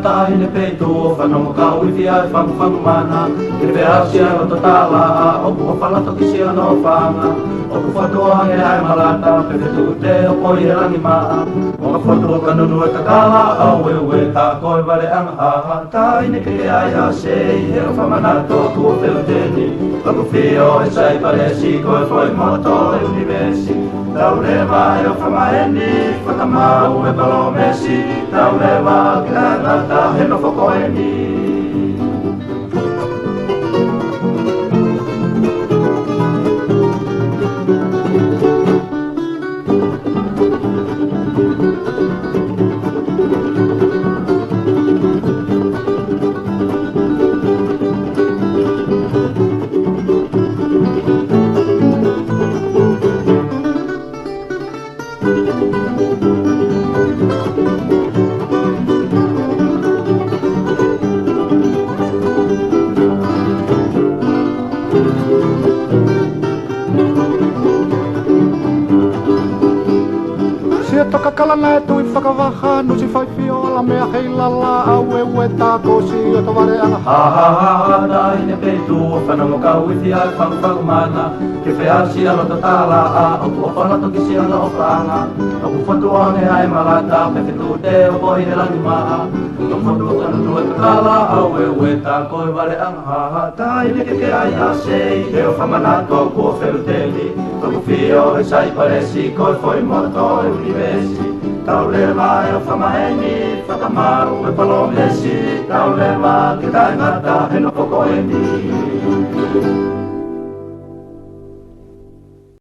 tahi ne peito whanau ka uiwi ai whangu mana. Kiri wea sia roto tāla, oku o whalato ki sia no whanga. Oku whatua he ai marata, pepe tu te o koi he rangi maa. Oka whatua ka nunu e kakala, au e ue tā koi wale anga. Tahi ne ke ai a sei, he o whamanato ku o wheu teni. Oku whio e sai paresi, koe whoi moto e univesi. Tau lewa e o whamaeni, whakamau e balo mesi. Tau lewa ke angata he no whakoeni. Toka kalana e tui whakawaha, nusi whaiwhio ala mea hei lala, au e ue tā kōsi o to ware anga. Tahi ne peitu o whanau ka uiwi ai whangu mana. Ke whiasi alo ta tāla a, oku o whanato ki si ana o whanga. Oku whatuange ai marata, pepe tu te o boi he rangi maa. Oku whatu ka nunu e kakala, au e ue tā koi ware anga. Tahi ne ke ai a sei, he o whamanato ku o wheu teli. Oku whio e sai paresi, koi whoi moto e univesi. Tau lewa e o whamaeni, whakamau e palomesi. Tau lewa ke taingata he no pokoeni.